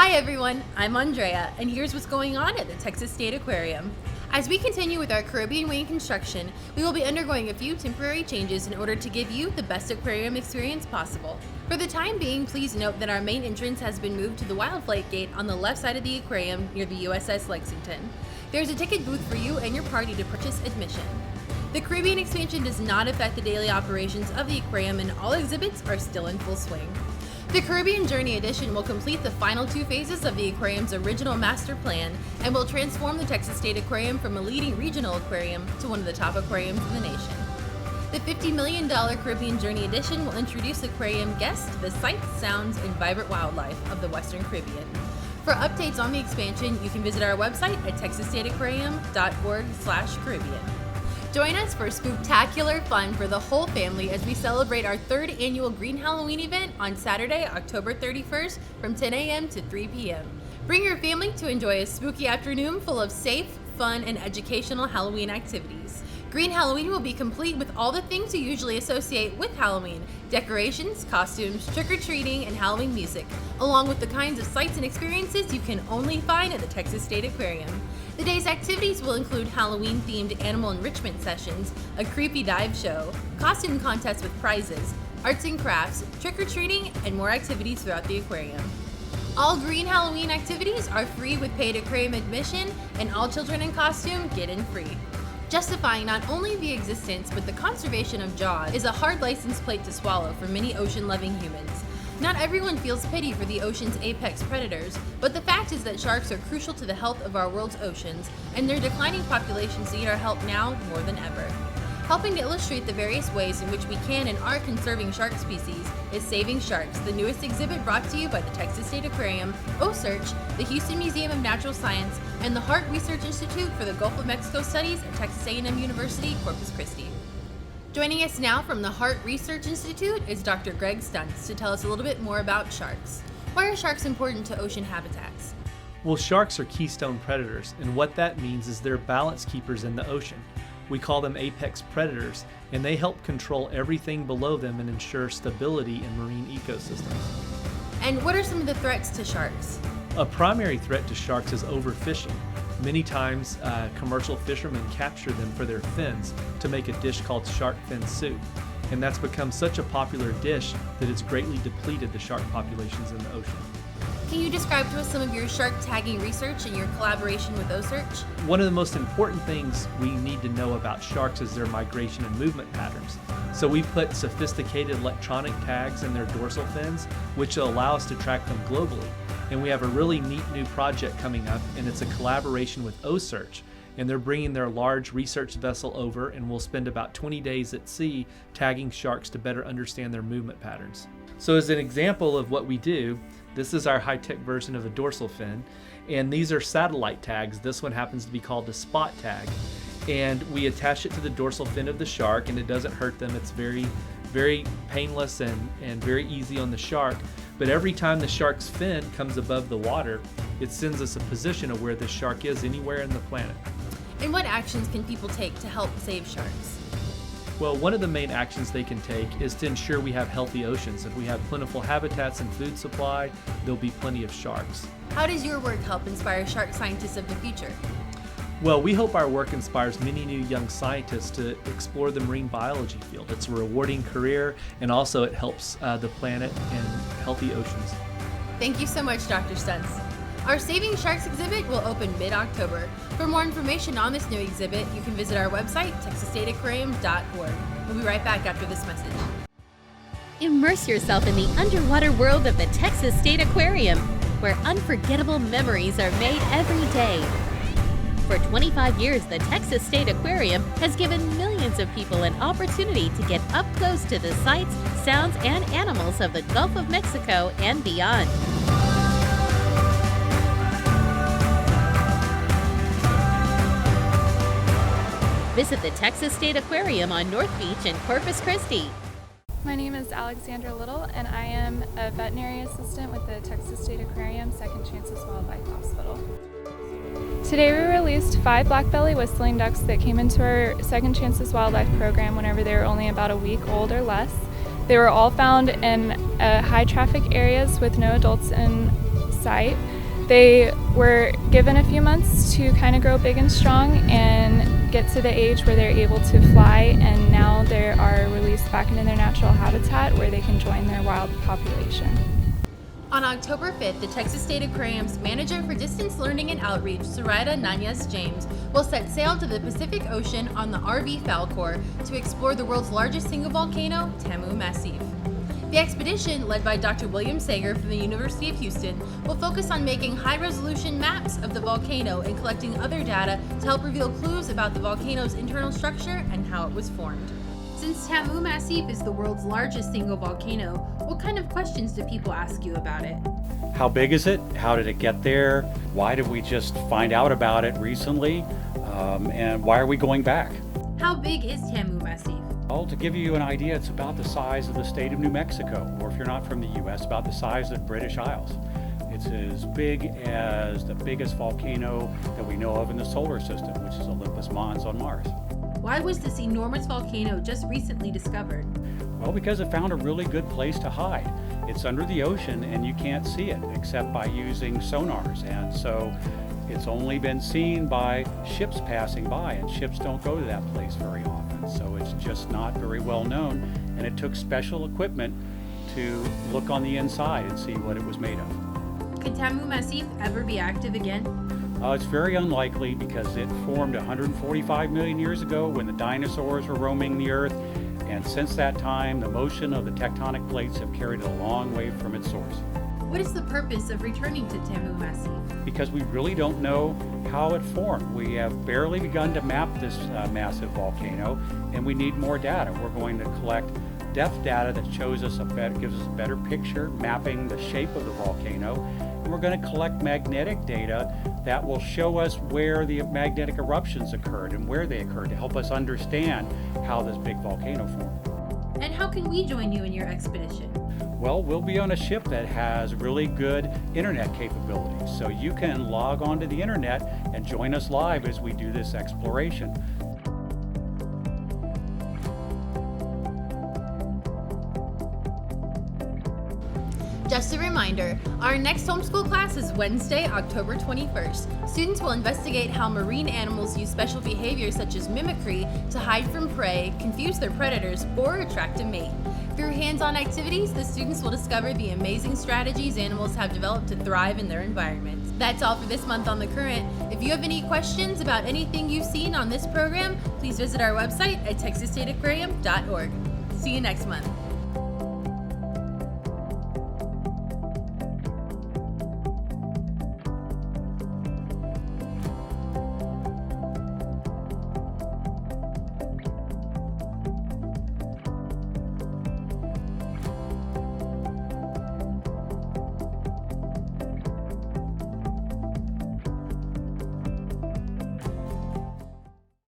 Hi everyone, I'm Andrea, and here's what's going on at the Texas State Aquarium. As we continue with our Caribbean Wing construction, we will be undergoing a few temporary changes in order to give you the best aquarium experience possible. For the time being, please note that our main entrance has been moved to the Wild Flight Gate on the left side of the aquarium near the USS Lexington. There's a ticket booth for you and your party to purchase admission. The Caribbean expansion does not affect the daily operations of the aquarium, and all exhibits are still in full swing. The Caribbean Journey Edition will complete the final two phases of the aquarium's original master plan and will transform the Texas State Aquarium from a leading regional aquarium to one of the top aquariums in the nation. The $50 million Caribbean Journey Edition will introduce aquarium guests to the sights, sounds, and vibrant wildlife of the Western Caribbean. For updates on the expansion, you can visit our website at texasstateaquarium.org/Caribbean. Join us for spooktacular fun for the whole family as we celebrate our third annual Green Halloween event on Saturday, October 31st from 10 a.m. to 3 p.m. Bring your family to enjoy a spooky afternoon full of safe, fun, and educational Halloween activities. Green Halloween will be complete with all the things you usually associate with Halloween: decorations, costumes, trick-or-treating, and Halloween music, along with the kinds of sights and experiences you can only find at the Texas State Aquarium. The day's activities will include Halloween-themed animal enrichment sessions, a creepy dive show, costume contests with prizes, arts and crafts, trick-or-treating, and more activities throughout the aquarium. All Green Halloween activities are free with paid aquarium admission, and all children in costume get in free. Justifying not only the existence but the conservation of Jaws is a hard license plate to swallow for many ocean-loving humans. Not everyone feels pity for the ocean's apex predators, but the fact is that sharks are crucial to the health of our world's oceans, and their declining populations need our help now more than ever. Helping to illustrate the various ways in which we can and are conserving shark species is Saving Sharks, the newest exhibit brought to you by the Texas State Aquarium, OSearch, the Houston Museum of Natural Science, and the Hart Research Institute for the Gulf of Mexico Studies at Texas A&M University, Corpus Christi. Joining us now from the Hart Research Institute is Dr. Greg Stuntz to tell us a little bit more about sharks. Why are sharks important to ocean habitats? Well, sharks are keystone predators, and what that means is they're balance keepers in the ocean. We call them apex predators, and they help control everything below them and ensure stability in marine ecosystems. And what are some of the threats to sharks? A primary threat to sharks is overfishing. Many times, commercial fishermen capture them for their fins to make a dish called shark fin soup. And that's become such a popular dish that it's greatly depleted the shark populations in the ocean. Can you describe to us some of your shark tagging research and your collaboration with OSearch? One of the most important things we need to know about sharks is their migration and movement patterns. So we put sophisticated electronic tags in their dorsal fins, which will allow us to track them globally. And we have a really neat new project coming up, and it's a collaboration with OSearch. And they're bringing their large research vessel over, and we'll spend about 20 days at sea tagging sharks to better understand their movement patterns. So as an example of what we do, this is our high-tech version of a dorsal fin, and these are satellite tags. This one happens to be called a spot tag, and we attach it to the dorsal fin of the shark, and it doesn't hurt them. It's very, very painless and very easy on the shark. But every time the shark's fin comes above the water, it sends us a position of where the shark is anywhere in the planet. And what actions can people take to help save sharks? Well, one of the main actions they can take is to ensure we have healthy oceans. If we have plentiful habitats and food supply, there'll be plenty of sharks. How does your work help inspire shark scientists of the future? Well, we hope our work inspires many new young scientists to explore the marine biology field. It's a rewarding career, and also it helps the planet and healthy oceans. Thank you so much, Dr. Stuntz. Our Saving Sharks exhibit will open mid-October. For more information on this new exhibit, you can visit our website, texasstateaquarium.org. We'll be right back after this message. Immerse yourself in the underwater world of the Texas State Aquarium, where unforgettable memories are made every day. For 25 years, the Texas State Aquarium has given millions of people an opportunity to get up close to the sights, sounds, and animals of the Gulf of Mexico and beyond. Visit the Texas State Aquarium on North Beach in Corpus Christi. My name is Alexandra Little, and I am a veterinary assistant with the Texas State Aquarium Second Chances Wildlife Hospital. Today we released 5 black-belly whistling ducks that came into our Second Chances Wildlife program whenever they were only about a week old or less. They were all found in high traffic areas with no adults in sight, They were given a few months to kind of grow big and strong and get to the age where they're able to fly, and now they are released back into their natural habitat where they can join their wild population. On October 5th, the Texas State Aquarium's Manager for Distance Learning and Outreach, Zoraida Nanez James, will set sail to the Pacific Ocean on the RV Falcor to explore the world's largest single volcano, Tamu Massif. The expedition, led by Dr. William Sager from the University of Houston, will focus on making high-resolution maps of the volcano and collecting other data to help reveal clues about the volcano's internal structure and how it was formed. Since Tamu Massif is the world's largest single volcano, what kind of questions do people ask you about it? How big is it? How did it get there? Why did we just find out about it recently? And why are we going back? How big is Tamu Massif? Well, to give you an idea, it's about the size of the state of New Mexico, or if you're not from the U.S., about the size of the British Isles. It's as big as the biggest volcano that we know of in the solar system, which is Olympus Mons on Mars. Why was this enormous volcano just recently discovered? Well, because it found a really good place to hide. It's under the ocean and you can't see it except by using sonars, and so it's only been seen by ships passing by, and ships don't go to that place very often, so it's just not very well known, and it took special equipment to look on the inside and see what it was made of. Could Tamu Massif ever be active again? It's very unlikely because it formed 145 million years ago when the dinosaurs were roaming the Earth, and since that time the motion of the tectonic plates have carried it a long way from its source. What is the purpose of returning to Tamu Massif? Because we really don't know how it formed. We have barely begun to map this massive volcano, and we need more data. We're going to collect depth data that shows us gives us a better picture, mapping the shape of the volcano. And we're going to collect magnetic data that will show us where the magnetic eruptions occurred and where they occurred to help us understand how this big volcano formed. And how can we join you in your expedition? Well, we'll be on a ship that has really good internet capabilities, so you can log onto the internet and join us live as we do this exploration. Just a reminder, our next homeschool class is Wednesday, October 21st. Students will investigate how marine animals use special behaviors such as mimicry to hide from prey, confuse their predators, or attract a mate. Through hands-on activities, the students will discover the amazing strategies animals have developed to thrive in their environments. That's all for this month on The Current. If you have any questions about anything you've seen on this program, please visit our website at texasstateaquarium.org. See you next month.